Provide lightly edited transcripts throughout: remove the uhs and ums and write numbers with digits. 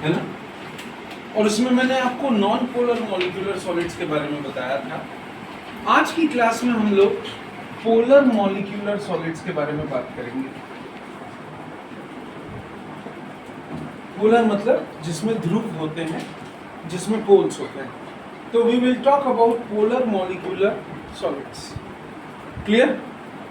है ना। और इसमें मैंने आपको नॉन पोलर मॉलिक्यूलर सॉलिड्स के बारे में बताया था। आज की क्लास में हम लोग पोलर मॉलिक्यूलर सॉलिड्स के बारे में बात करेंगे। पोलर मतलब जिसमें ध्रुव होते हैं, जिसमें पोल्स होते हैं। तो we will talk about polar molecular solids. Clear?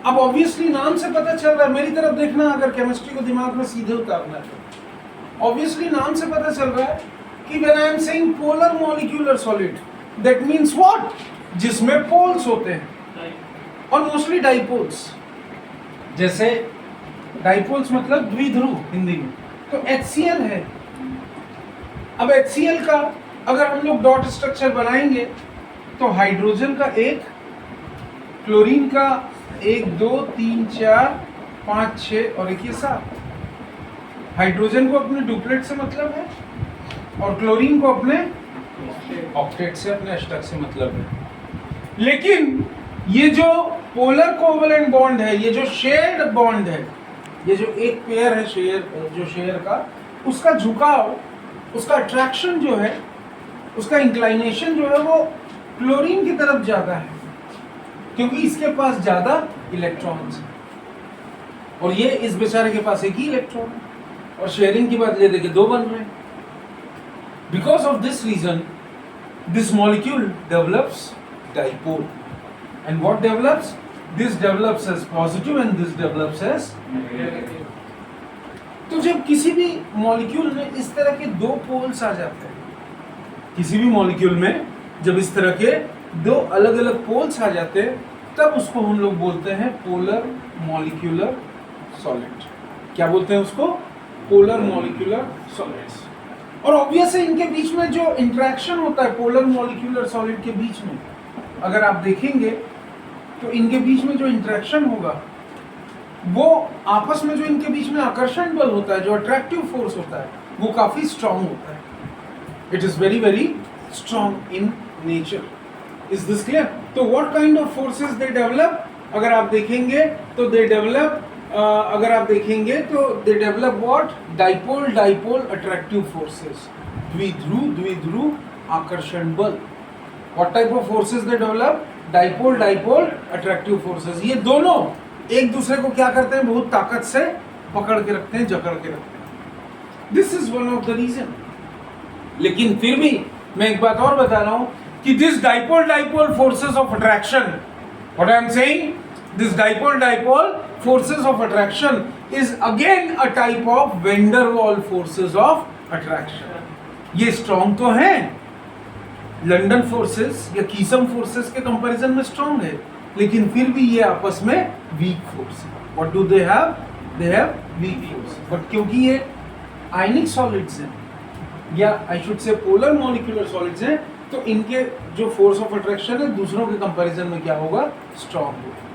अब ऑब्वियसली नाम से पता चल रहा है, मेरी तरफ देखना अगर केमिस्ट्री को दिमाग में सीधे उतारना है तो ऑब्वियसली नाम से पता चल रहा है कि when I am saying polar molecular solid that means what, जिसमें पोल्स होते हैं और मोस्टली डाइपोल्स। जैसे डाइपोल्स मतलब द्विध्रुव हिंदी में, तो HCl है। अब HCl का अगर हम लोग डॉट स्ट्रक्चर बनाएंगे तो हाइड्रोजन का एक, क्लोरीन का 1 2 3 4 5 6 और एक ये 7। हाइड्रोजन को अपने डुप्लेट से मतलब है और क्लोरीन को अपने ऑक्टेट से, अपने अष्टक से मतलब है। लेकिन ये जो पोलर कोवलेंट बॉन्ड है, ये जो शेयर्ड बॉन्ड है, ये जो एक पेयर है शेयर का, उसका झुकाव, उसका अट्रैक्शन जो है, उसका इंक्लाइनेशन जो है वो क्लोरीन की तरफ ज्यादा है, क्योंकि इसके पास ज्यादा इलेक्ट्रॉन्स हैं और ये इस बेचारे के पास एक ही इलेक्ट्रॉन है और शेयरिंग की बात ले देके 2 बन रहे हैं। Because of this reason this molecule develops dipole and what develops, this develops as positive and this develops as negative. तो जब किसी भी मॉलिक्यूल में इस तरह के 2 पोल्स आ जाते हैं, किसी भी मॉलिक्यूल में जब इस तरह के 2 अलग अलग पोल्स आ जाते हैं, तब उसको हम लोग बोलते हैं पोलर मॉलिक्यूलर सॉलिड। क्या बोलते हैं उसको? Polar molecular solids. और ऑब्वियस है इनके बीच में जो इंटरेक्शन होता है पोलर मॉलिक्यूलर सॉलिड के बीच में, अगर आप देखेंगे तो इनके बीच में जो इंटरेक्शन होगा वो आपस में जो इनके बीच में आकर्षण बल होता है, जो अट्रैक्टिव फोर्स होता है, वो काफी स्ट्रांग होता है। It is very very strong in nature. Is this clear? तो what kind of forces they develop, अगर आप देखेंगे तो they develop what, dipole dipole attractive forces, द्विध्रुव आकर्षण बल। What type of forces they develop? Dipole dipole attractive forces. ये दोनों एक दूसरे को क्या करते हैं? बहुत ताकत से पकड़ के रखते हैं, जकड़ के रखते हैं। This is one of the reason. लेकिन फिर भी मैं एक बात और बता रहा हूं कि this dipole dipole forces of attraction, what I am saying, this dipole dipole forces of attraction is again a type of van der Waals forces of attraction. ये strong तो हैं, लंदन फोर्सेस या कीसम फोर्सेस के comparison में strong है, लेकिन फिर भी ये आपस में वीक फोर्स है। What do they have? They have weak force. But क्योंकि ये आयनिक सॉलिड्स हैं या I should say polar molecular solids हैं, तो इनके जो फोर्स ऑफ अट्रैक्शन है दूसरों के कंपैरिजन में क्या होगा? स्ट्रांग होगा।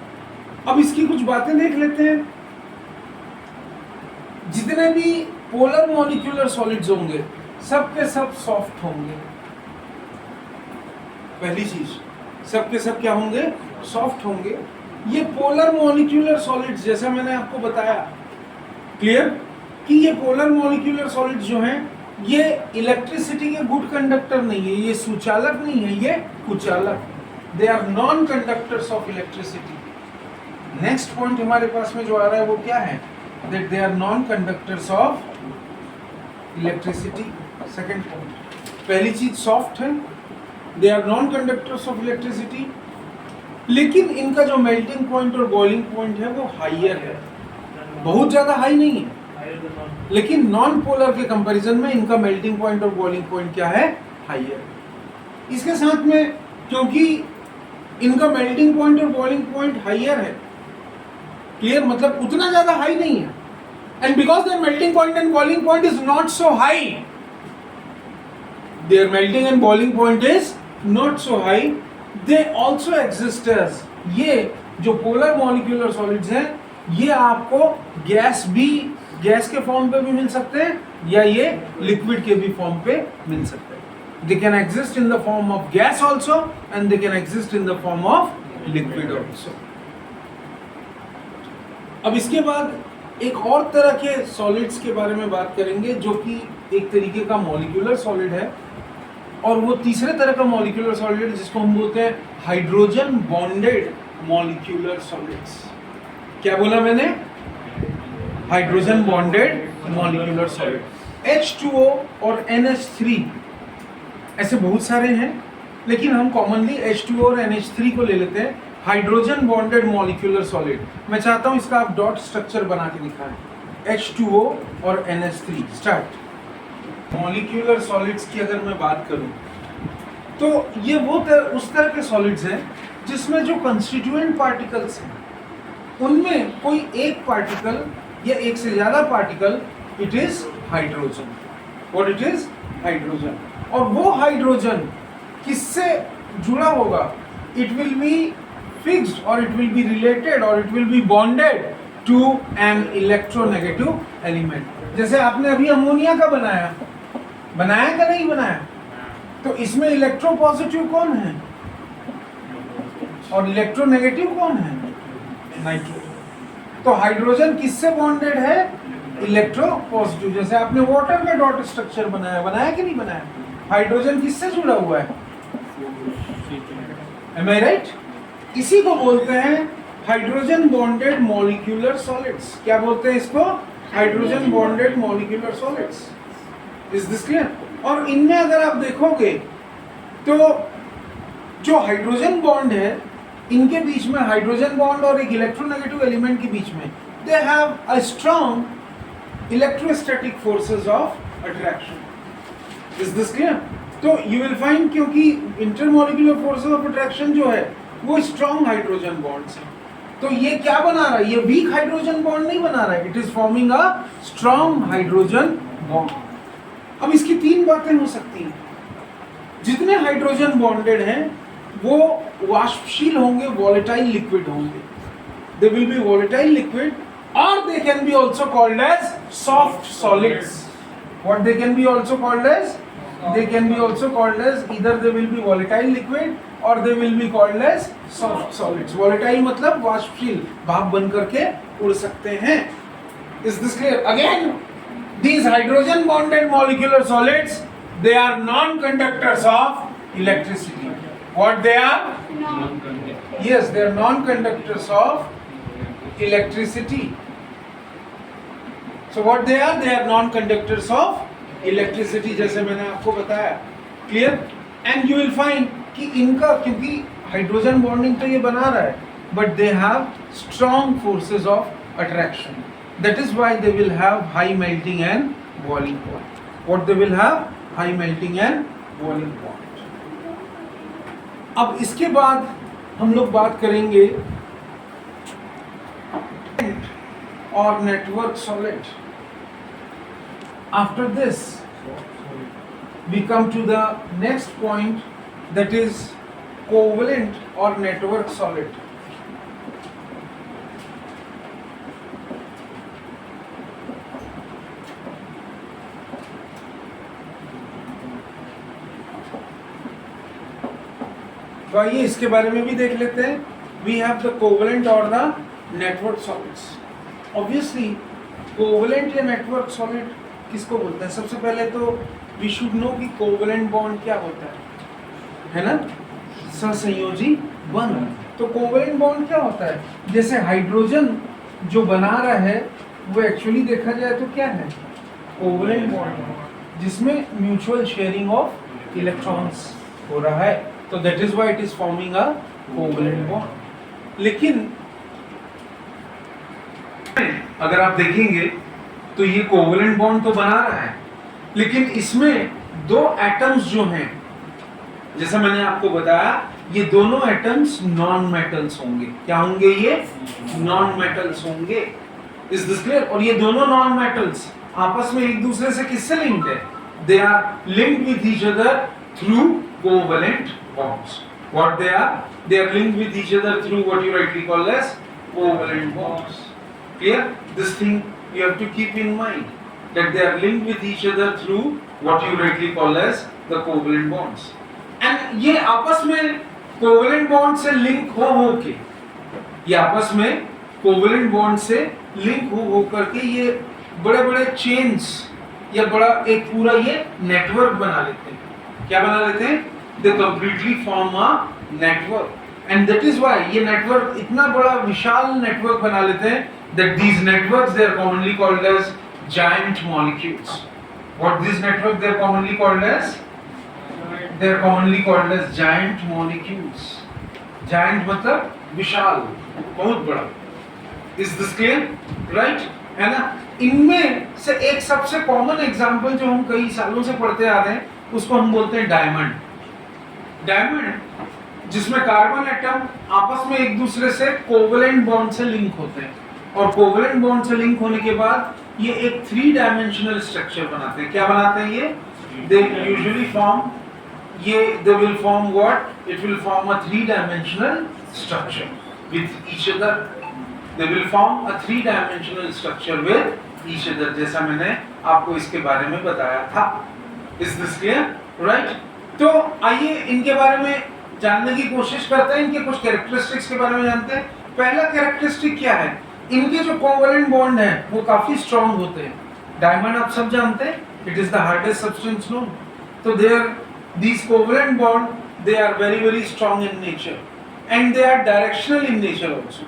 अब इसकी कुछ बातें देख लेते हैं। जितने भी पोलर मॉलिक्यूलर सॉलिड्स होंगे सब के सब सॉफ्ट होंगे। पहली चीज, सब के सब क्या होंगे? सॉफ्ट होंगे। ये पोलर मॉलिक्यूलर सॉलिड्स, जैसा मैंने आपको बताया, क्लियर, कि ये पोलर मॉलिक्यूलर सॉलिड्स जो हैं ये इलेक्ट्रिसिटी के गुड कंडक्टर नहीं है, ये सुचालक नहीं है, ये कुचालक। दे are non conductors of electricity. Next point हमारे पास में जो आ रहा है वो क्या है? That they are non conductors of electricity. Second point, पहली चीज सॉफ्ट है, they are non conductors of electricity, लेकिन इनका जो मेल्टिंग पॉइंट और बॉइलिंग पॉइंट है वो हाइयर है, बहुत ज्यादा हाई नहीं है, लेकिन नॉन पोलर के कंपैरिजन में इनका मेल्टिंग पॉइंट और बॉइलिंग पॉइंट क्या है? हाइयर। इसके साथ में क्योंकि इनका मेल्टिंग पॉइंट और बॉइलिंग पॉइंट हाइयर है, क्लियर, मतलब उतना ज्यादा हाई नहीं है, and because their melting point and boiling point is not so high, their melting and boiling point is not so high, they also exist as, ये जो polar molecular solids हैं ये आपको गैस के फॉर्म पे भी मिल सकते हैं या ये लिक्विड के भी फॉर्म पे मिल सकते हैं। They can exist in the form of gas also and they can exist in the form of liquid also. अब इसके बाद एक और तरह के सॉलिड्स के बारे में बात करेंगे जो कि एक तरीके का मॉलिक्यूलर सॉलिड है, और वो तीसरे तरह का मॉलिक्यूलर सॉलिड जिसको हम बोलते हैं हाइड्रोजन बॉन्डेड मॉलिक्यूलर सॉलिड्स। क्या बोला मैंने? Hydrogen bonded molecular solid. H2O और NH3 ऐसे बहुत सारे हैं, लेकिन हम कॉमनली H2O और NH3 को ले लेते हैं, हाइड्रोजन बॉन्डेड मॉलिक्यूलर सॉलिड। मैं चाहता हूं इसका आप डॉट स्ट्रक्चर बना के दिखाएं। H2O और NH3 स्टार्ट। मॉलिक्यूलर सॉलिड्स की अगर मैं बात करूं तो ये वो उस तरह के सॉलिड्स हैं जिसमें जो कंस्टिट्यूएंट पार्टिकल्स हैं उनमें कोई एक पार्टिकल या एक से ज्यादा particle it is hydrogen. What it is? Hydrogen. और वो हाइड्रोजन किससे जुड़ा होगा? इट विल बी फिक्स्ड और इट विल बी रिलेटेड और it will be bonded to an electronegative element. जैसे आपने अभी अमोनिया का बनाया कि नहीं बनाया? तो इसमें इलेक्ट्रोपॉजिटिव कौन है और इलेक्ट्रोनेगेटिव कौन है? नाइट्रो। तो हाइड्रोजन किससे बॉन्डेड है? इलेक्ट्रोपॉजिटिव। जैसे आपने वाटर का डॉट स्ट्रक्चर बनाया कि नहीं बनाया? हाइड्रोजन किससे जुड़ा हुआ है? Am I right? इसी को बोलते हैं हाइड्रोजन बॉन्डेड मॉलिक्यूलर सॉलिड्स। क्या बोलते हैं इसको? Hydrogen bonded molecular solids. Is this clear? और इनमें अगर आप देखोगे तो जो हाइड्रोजन बॉन्ड है इनके बीच में, हाइड्रोजन बॉन्ड और एक इलेक्ट्रोनेगेटिव एलिमेंट के बीच में, they have a strong electrostatic forces of attraction. Is this clear? तो यू विल फाइंड, क्योंकि इंटरमॉलिक्यूलर फोर्सेस ऑफ अट्रैक्शन जो है वो स्ट्रॉन्ग हाइड्रोजन बॉन्ड्स हैं, तो ये क्या बना रहा है? ये वीक हाइड्रोजन बॉन्ड नहीं बना रहा है, it is forming a strong hydrogen bond. अब इसकी तीन बातें हो सकती हैं। जितने हाइड्रोजन बॉन्डेड हैं वो वाष्पशील होंगे, वॉलेटाइल लिक्विड होंगे। They will be volatile liquid और they can be also called as soft solids. What they can be also called as? They can be also called as, either they will be volatile liquid or they will be called as soft solids. Volatile मतलब वाष्पशील, भाप बन करके उड़ सकते हैं। Is this clear? Again, these hydrogen bonded molecular solids, they are non-conductors of electricity. What they are? Non-conductors. Yes, they are non-conductors of electricity. So what they are? They are non-conductors of electricity, जैसे मैंने आपको बताया। Clear? And you will find कि इनका, क्योंकि hydrogen bonding तो ये बना रहा है, but they have strong forces of attraction. That is why they will have high melting and boiling point. What they will have? High melting and boiling point. अब इसके बाद हम लोग बात करेंगे और network solid. After this, we come to the next point, that is covalent or network solid. तो आइए इसके बारे में भी देख लेते हैं। We have the covalent or the network solids. Obviously, covalent या network solid किसको बोलते हैं? सबसे पहले तो वी शुड नो कि कोवलेंट बॉन्ड क्या होता है ना? सहसंयोजी बंध। तो कोवलेंट बॉन्ड क्या होता है? जैसे हाइड्रोजन जो बना रहा है वो एक्चुअली देखा जाए तो क्या है? कोवलेंट बॉन्ड, जिसमें म्यूचुअल शेयरिंग ऑफ इलेक्ट्रॉन्स हो रहा है, तो that is why it is forming a covalent bond. लेकिन अगर आप देखेंगे तो ये कोवलेंट बॉन्ड तो बना रहा है, लेकिन इसमें दो एटम्स जो हैं, जैसे मैंने आपको बताया, ये दोनों एटम्स नॉन मेटल्स होंगे। क्या होंगे? ये नॉन मेटल्स होंगे। Is this clear? और ये दोनों नॉन मेटल्स आपस में एक दूसरे से किससे लिंक्ड है? They are linked with each other through covalent bonds. What they are? They are linked with each other through what you rightly call as covalent bonds. Clear? This thing you have to keep in mind, that they are linked with each other through what you rightly call as the covalent bonds. And ये आपस में covalent bond से link हो के, ये आपस में covalent bond से लिंक हो करके ये बड़े बड़े चेन्स या बड़ा एक पूरा ये नेटवर्क बना लेते हैं। क्या बना लेते हैं? They completely form a network and that is why ये नेटवर्क इतना बड़ा विशाल नेटवर्क बना लेते हैं that these networks they are commonly called as giant molecules. What this network they are commonly called as? They are commonly called as giant molecules. Giant मतलब विशाल, बहुत बड़ा। Is this clear? Right? है ना? इनमें से एक सबसे कॉमन एग्जांपल जो हम कई सालों से पढ़ते आ रहे हैं उसको हम बोलते हैं डायमंड। डायमंड जिसमें कार्बन एटम आपस में एक दूसरे से कोवेलेंट बॉन्ड से लिंक होते हैं और कोवेलेंट बॉन्ड से लिंक होने के बाद ये एक 3 डायमेंशनल स्ट्रक्चर बनाते हैं। क्या बनाते हैं ये? They usually form they will form what? It will form a 3-dimensional structure with each other. They will form a 3-dimensional structure with each other. जैसा मैंने आपको इसके बारे में बताया था। Is this clear? Right? तो आइए इनके बारे में जानने की कोशिश करते हैं। इनके कुछ कैरेक्टरिस्टिक्स के बारे में जानते हैं। पहला कैरेक्टरिस्टिक क्या है? इनके जो कोवेलेंट बॉन्ड हैं वो काफी स्ट्रॉन्ग होते हैं। डायमंड आप सब जानते हैं, it is the hardest substance known. तो these covalent bond they are very strong in nature and they are directional in nature also.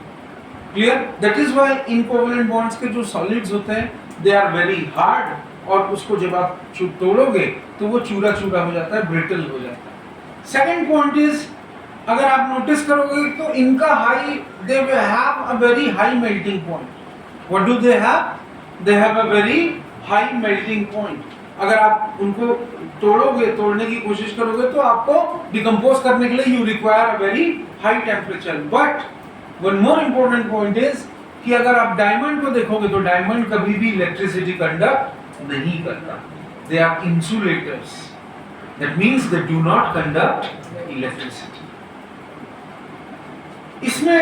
Clear? That is why in covalent bonds के जो solids होते हैं they are very hard और उसको जब आप तोड़ोगे तो वो चूरा चूरा हो जाता है, brittle हो जाता है। Second point is अगर आप नोटिस करोगे तो इनका high they will have a very high melting point. What do they have? They have a very high melting point. अगर आप उनको तोड़ने की कोशिश करोगे तो आपको डिकम्पोज करने के लिए you require a very high temperature. But one more important point is कि अगर आप डायमंड को देखोगे तो डायमंड कभी भी इलेक्ट्रिसिटी कंडक्ट नहीं करता। They are insulators, that means they do not conduct electricity. इसमें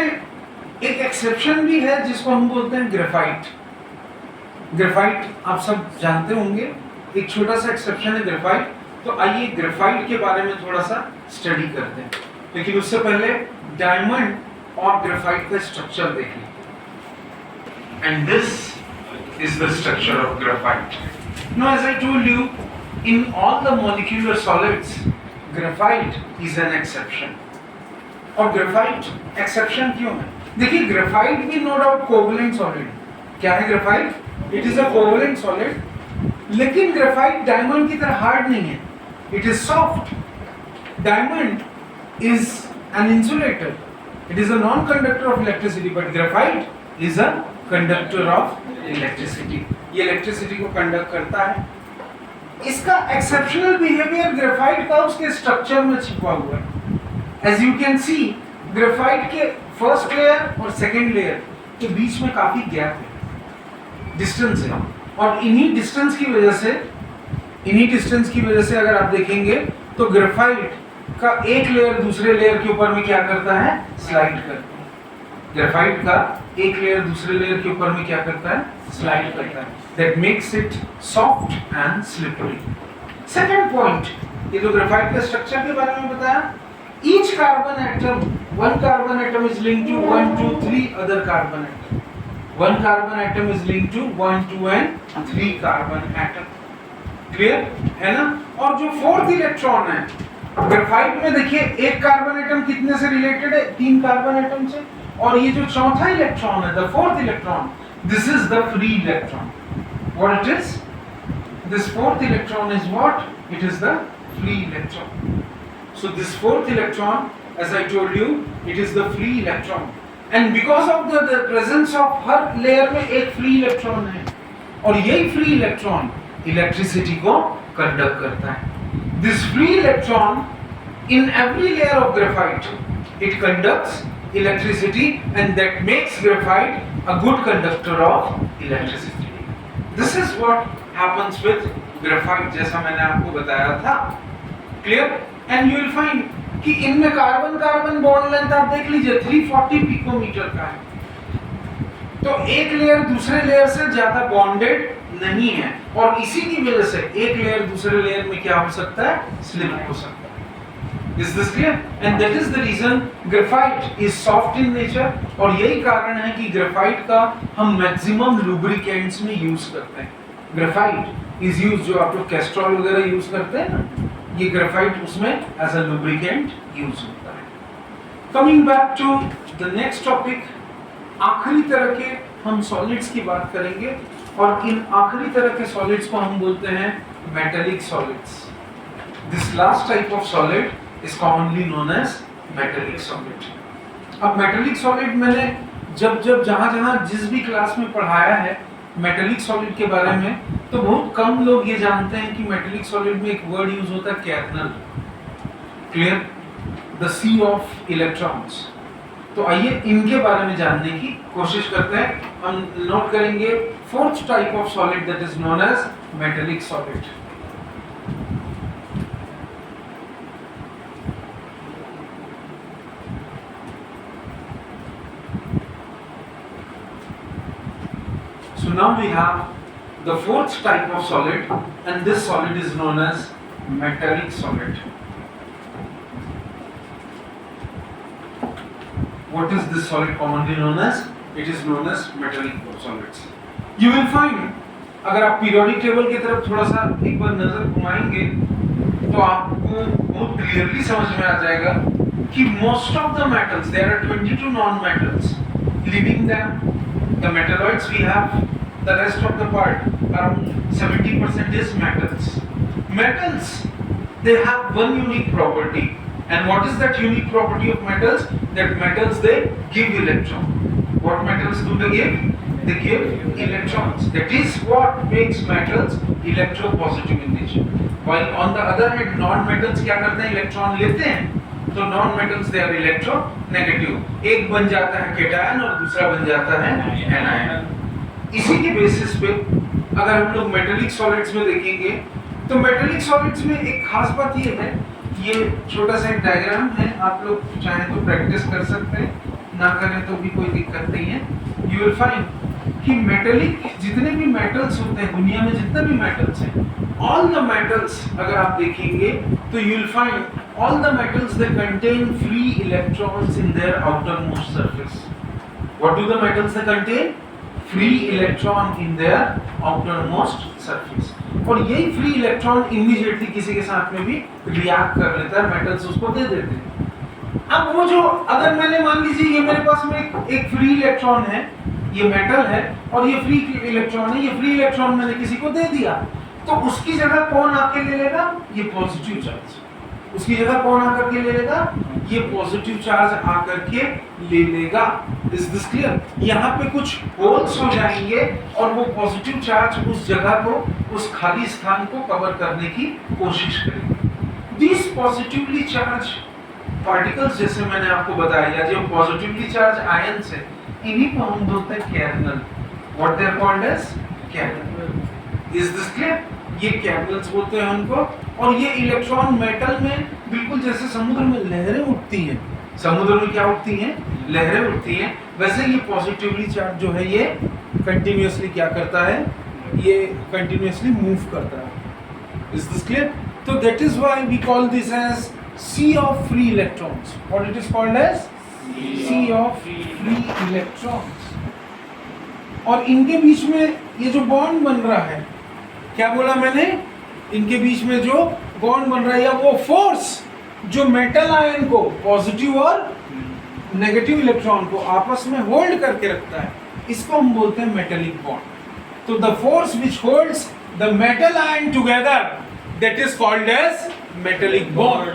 एक एक्सेप्शन भी है जिसको हम बोलते हैं ग्रेफाइट। ग्रेफाइट आप सब जानते होंगे, एक छोटा सा एक्सेप्शन है ग्रेफाइट। तो आइए ग्रेफाइट के बारे में थोड़ा सा स्टडी करते हैं, लेकिन उससे पहले डायमंड और ग्रेफाइट का स्ट्रक्चर देख लीजिए। And this is the structure of graphite. Now as I told you in all the molecular solids graphite is an exception. और ग्रेफाइट एक्सेप्शन क्यों है? देखिए ग्रेफाइट भी नो डाउट कोवेलेंट सॉलिड। क्या है graphite? It is a covalent solid, लेकिन graphite diamond की तरह हार्ड नहीं है, it is soft. Diamond is an insulator, it is a non conductor of electricity, but graphite is a conductor of electricity. ये electricity को conduct करता है। इसका एक्सेप्शनल बिहेवियर ग्रेफाइट का उसके स्ट्रक्चर में छिपा हुआ है। As you can see graphite के फर्स्ट लेयर और सेकेंड लेयर के बीच में काफी गैप है, डिस्टेंस है, और इन्हीं डिस्टेंस की वजह से अगर आप देखेंगे तो ग्रेफाइट का एक लेयर दूसरे लेयर के ऊपर में क्या करता है? स्लाइड करता है। ग्रेफाइट का एक लेयर दूसरे लेयर के ऊपर में क्या करता है? स्लाइड करता है। That makes it soft and slippery. Second point, ये तो ग्रेफाइट के स्ट्रक्चर के बारे में बताया। Each carbon atom, one carbon atom is linked to 1, 2, 3 other carbon atom. One carbon atom is linked to 1, 2 and 3 carbon atom. Clear है ना? और जो फोर्थ इलेक्ट्रॉन है ग्रेफाइट में, देखिए एक कार्बन एटम कितने से रिलेटेड है? 3 कार्बन एटम से। और ये जो चौथा इलेक्ट्रॉन है, the fourth electron, this is the free electron. What it is? This fourth electron is what? It is the free electron. So this fourth electron, as I told you, it is the free electron. And because of the presence of हर layer में एक free electron है, और यही free electron electricity को conduct करता है। This free electron in every layer of graphite, it conducts electricity and that makes graphite a good conductor of electricity. This is what happens with graphite, जैसा मैंने आपको बताया था। Clear? And you will find कि इनमें carbon carbon bond length आप देख लीजिए 340 पिकोमीटर का है। तो एक लेयर दूसरे लेयर से ज्यादा बॉन्डेड नहीं है, और इसी की वजह से एक लेयर दूसरे लेयर में क्या हो सकता है? स्लिप हो सकता है। Is this clear? And that is the reason graphite is soft in nature, और यही कारण है कि graphite का हम maximum lubricants में use करते हैं. Graphite is used, जो आप लोग कैस्ट्रॉल वगैरह use करते हैं ना, ये graphite उसमें as a lubricant use होता है. Coming back to the next topic, आखिरी तरह के हम solids की बात करेंगे, और इन आखिरी तरह के solids को हम बोलते हैं metallic solids. This last type of solid is commonly known as metallic solid. अब metallic solid मैंने जब जहाँ जिस भी क्लास में पढ़ाया है metallic solid के बारे में, तो बहुत कम लोग ये जानते हैं कि metallic solid में एक word यूज होता है kernel. Clear? The sea of electrons. तो आइए इनके बारे में जानने की कोशिश करते हैं. हम नोट करेंगे fourth type of solid that is known as metallic solid. So now we have the fourth type of solid, and this solid is known as metallic solid. What is this solid commonly known as? It is known as metallic solids. You will find, अगर आप periodic table की तरफ थोड़ा सा एक बार नजर घुमाएंगे, तो आपको बहुत clearly समझ में आ जाएगा कि most of the metals, there are 22 non-metals. Leaving them, the metalloids we have, the rest of the part, around 70% is metals. Metals, they have one unique property. And what is that unique property of metals? That metals, they give electron. What metals do they give? They give electrons. That is what makes metals electropositive in nature. While on the other hand, non-metals क्या करते हैं? Electron लेते हैं. तो non-metals they are electronegative. एक बन जाता है cation और दूसरा बन जाता है anion. इसी के बेसिस पे अगर हम लोग मेटेलिक सॉलिड्स में देखेंगे, तो मेटेलिक सॉलिड्स में एक खास बात ये है, ये छोटा सा एक डायग्राम है, आप लोग चाहें तो प्रैक्टिस कर सकते हैं, ना करें तो भी कोई दिक्कत नहीं है. यू विल फाइंड कि मेटेलिक जितने भी मेटल्स होते हैं दुनिया में, जितने भी मेटल्स हैं, ऑल द मेटल्स अगर आप देखेंगे तो you will find all the metals they contain free electrons in their outer most surface. What do the metals they contain? free electron in their outermost surface. और यही free electron immediately किसी के साथ में भी react कर लेता है, metals उसको दे देते हैं. अब वो जो, अगर मैंने मान लीजिए ये मेरे पास में एक free electron है, ये metal है और ये free electron है, ये free electron मैंने किसी को दे दिया, तो उसकी जगह कौन आके ले लेगा? ये positive charge. उसकी जगह कौन आकर के ले लेगा? ये पॉजिटिव चार्ज आकर के ले लेगा. Is this clear? यहाँ पे कुछ होल्स हो जाएंगे और वो पॉजिटिव चार्ज उस जगह को, उस खाली स्थान को कवर करने की कोशिश करेंगे. दिस पॉजिटिवली चार्ज पार्टिकल्स, जैसे मैंने आपको बताया, या जो पॉजिटिवली चार्ज आयंस है, इन्हीं को हम बोलते हैं कैर्नल. What they are called as कैर्नल. Is this clear? ये कैर्नल्स बोलते हैं उनको. और ये इलेक्ट्रॉन मेटल में बिल्कुल जैसे समुद्र में लहरें उठती हैं, समुद्र में क्या उठती हैं? लहरें उठती हैं. वैसे ये पॉजिटिवली चार्ज जो है ये कंटिन्यूअसली क्या करता है? ये कंटिन्यूअसली मूव करता है. Is this clear? तो that is why we call this as C of free electrons. What it is called as? C of free electrons. और इनके बीच में ये जो बॉन्ड बन रहा है, क्या बोला मैंने? इनके बीच में जो बॉन्ड बन रहा है, या वो फोर्स जो मेटल आयन को, पॉजिटिव और नेगेटिव इलेक्ट्रॉन को आपस में होल्ड करके रखता है, इसको हम बोलते हैं मेटेलिक बॉन्ड. तो the force which holds the metal ion together, that is called as metallic bond.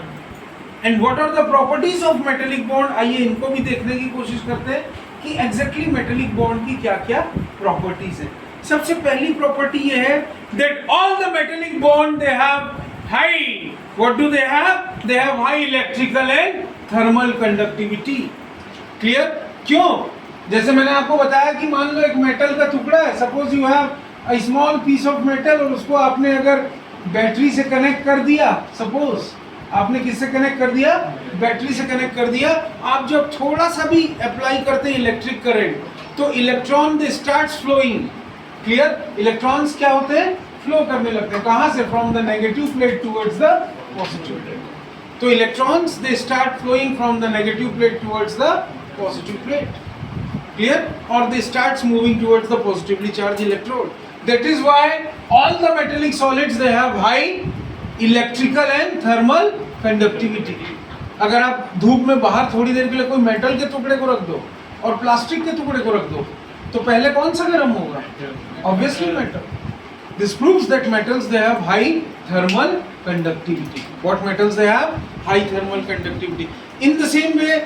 And what are the properties of metallic bond? आइए इनको भी देखने की कोशिश करते हैं कि एग्जैक्टली मेटेलिक बॉन्ड की क्या क्या प्रॉपर्टीज है. सबसे पहली प्रॉपर्टी ये है that all the metallic bond they have high, what do they have? They have high electrical and thermal conductivity. Clear? क्यों? जैसे मैंने आपको बताया कि मान लो एक मेटल का टुकड़ा है, suppose you have a small piece of metal, और उसको आपने अगर बैटरी से कनेक्ट कर दिया, सपोज आपने किससे कनेक्ट कर दिया? बैटरी से कनेक्ट कर दिया. आप जब थोड़ा सा भी अप्लाई करते हैं इलेक्ट्रिक करंट, तो इलेक्ट्रॉन दे स्टार्ट्स फ्लोइंग. क्लियर? इलेक्ट्रॉन्स क्या होते हैं? फ्लो करने लगते हैं. कहां से? From the negative plate towards the positive plate. तो electrons they start flowing from the negative plate towards the positive plate, clear, और दे starts moving towards the positively charge electrode. That is why all the metallic solids they have high electrical and thermal conductivity. अगर आप धूप में बाहर थोड़ी देर के लिए कोई मेटल के टुकड़े को रख दो और प्लास्टिक के टुकड़े को रख दो, तो पहले कौन सा गर्म होगा? Obviously metal. This proves that metals they have high thermal conductivity. What metals they have? High thermal conductivity. In the same way,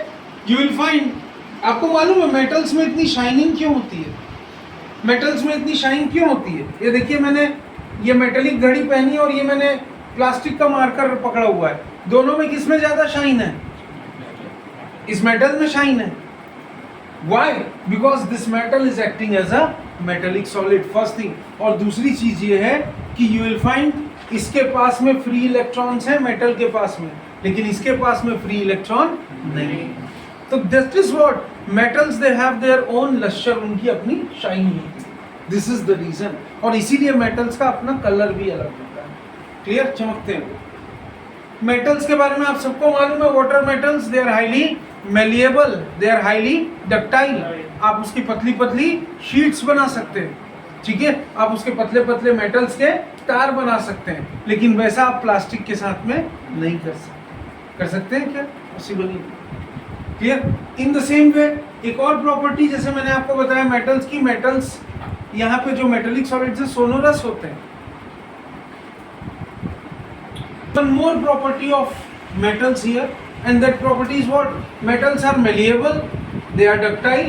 you will find, आपको मालूम है मेटल्स में इतनी शाइनिंग क्यों होती है? मेटल्स में इतनी शाइन क्यों होती है? ये देखिए, मैंने ये मेटेलिक घड़ी पहनी और ये मैंने प्लास्टिक का मार्कर पकड़ा हुआ है. दोनों में किस में ज्यादा शाइन है? इस मेटल में शाइन है. Why? Because this metal is acting as a metallic solid. First thing. और दूसरी चीज ये है कि you will find इसके पास में फ्री इलेक्ट्रॉन्स हैं मेटल के पास में, लेकिन इसके पास में फ्री इलेक्ट्रॉन नहीं. तो that is what metals they have their own luster, उनकी अपनी शाइन होती है. This is the reason. और इसीलिए मेटल्स का अपना कलर भी अलग होता है. क्लियर? चमकते हैं. मेटल्स के बारे में आप सबको मालूम है, water metals they are highly malleable, they are highly ductile. आप उसकी पतली पतली शीट्स बना सकते हैं, ठीक है, आप उसके पतले पतले मेटल्स के तार बना सकते हैं, लेकिन वैसा आप प्लास्टिक के साथ में नहीं कर सकते हैं क्या? पॉसिबल नहीं. Clear? In the same way एक और प्रॉपर्टी, जैसे मैंने आपको बताया मेटल्स की, मेटल्स यहाँ पे जो मेटेलिक सॉलिड्स हैं सोनोरस होते हैं. One more property of metals here, and that property is what? Metals are malleable, they are ductile.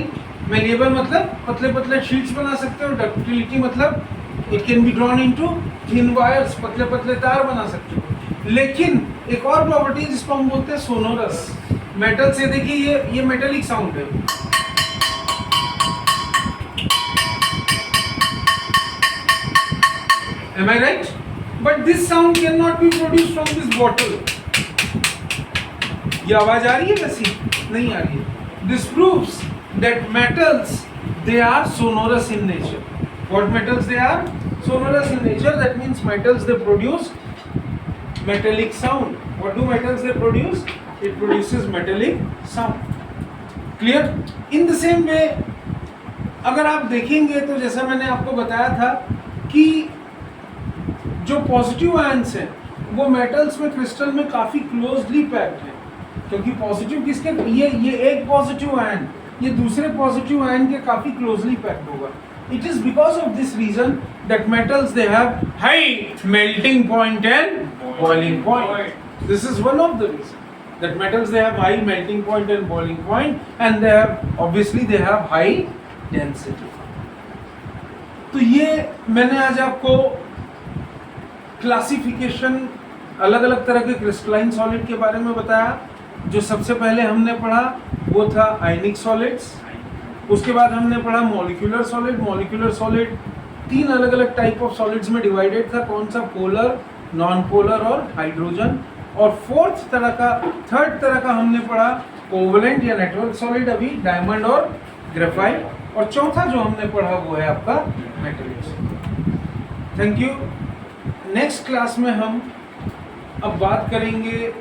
Malleable मतलब पतले पतले शीट्स बना सकते हो. Ductility मतलब it can be drawn into thin wires, पतले पतले तार बना सकते हो. लेकिन एक और प्रॉपर्टी जिसको हम बोलते हैं सोनोरस. मेटल से देखिए, ये मेटेलिक साउंड है. Am I right? But this sound cannot be produced from this bottle. ये आवाज आ रही है वैसी? नहीं आ रही है. This proves that metals they are sonorous in nature. What metals they are? Sonorous in nature. That means metals they produce metallic sound. What do metals they produce? It produces metallic sound. Clear? In the same way, अगर आप देखेंगे तो जैसा मैंने आपको बताया था कि जो पॉजिटिव आयंस हैं वो मेटल्स में क्रिस्टल में काफी क्लोजली पैक्ड है, क्योंकि पॉजिटिव किसके, ये एक पॉजिटिव आयन ये दूसरे पॉजिटिव आयन के काफी क्लोजली पैक्ड होगा. It is because of this reason that metals they have high melting point and boiling point. This is one of the reason that metals they have high melting point and boiling point, and they have obviously they have high density. तो ये मैंने आज आपको classification अलग अलग तरह के crystalline solid के बारे में बताया. जो सबसे पहले हमने पढ़ा वो था आयनिक सॉलिड्स. उसके बाद हमने पढ़ा मॉलिक्यूलर सॉलिड. मॉलिक्यूलर सॉलिड 3 अलग अलग टाइप ऑफ सॉलिड्स में डिवाइडेड था. कौन सा? पोलर, नॉन पोलर और हाइड्रोजन. और थर्ड तरह का हमने पढ़ा कोवलेंट या नेटवर्क सॉलिड, अभी डायमंड और ग्रेफाइट. और चौथा जो हमने पढ़ा वो है आपका metallic. Thank you. Next class में हम अब बात करेंगे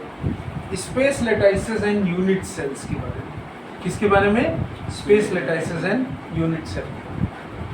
स्पेस लेटाइसिस एंड यूनिट सेल्स के बारे में. किसके बारे में? Space लेटाइसिस and unit cell.